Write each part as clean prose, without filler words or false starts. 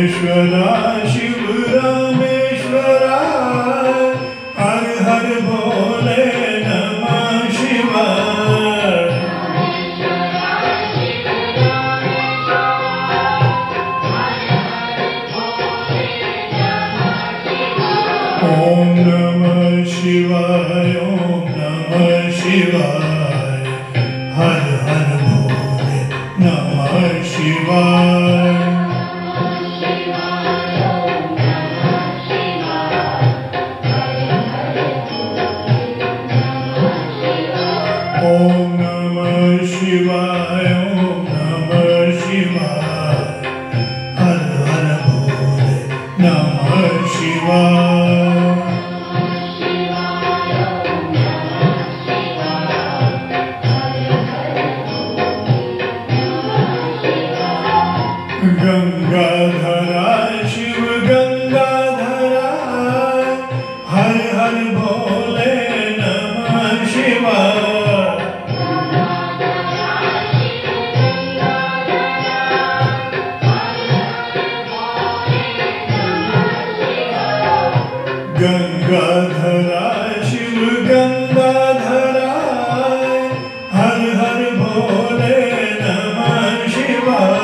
रामेश्वरा शिव रामेश्वरा हर हर भोले नमः शिवाय। ओम नमः शिवाय ओम नमः शिवाय हर हर भोले नमः शिवाय। ओम नमः शिवाय ओम नमः शिवाय हर हर भोले नमः शिवाय। गंगाधरा शिव गंगाधरा हर हर भोले नमः शिवाय। गंगाधरा शिव गंगाधरा हर हर भोले नमः शिवाय।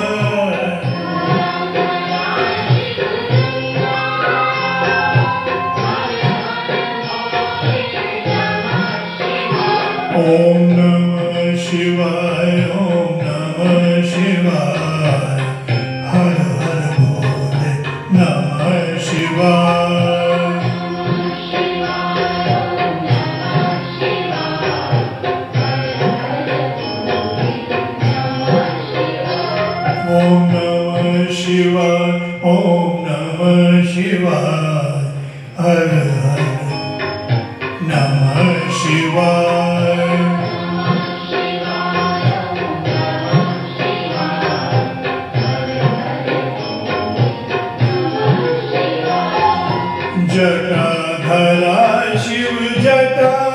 ओम नमः शिवाय ओम नमः शिवाय हर हर भोले नमः शिवाय। ओम नमः शिवाय ओम नमः शिवाय हर हर नमः शिवाय। जटाधरा शिव जटा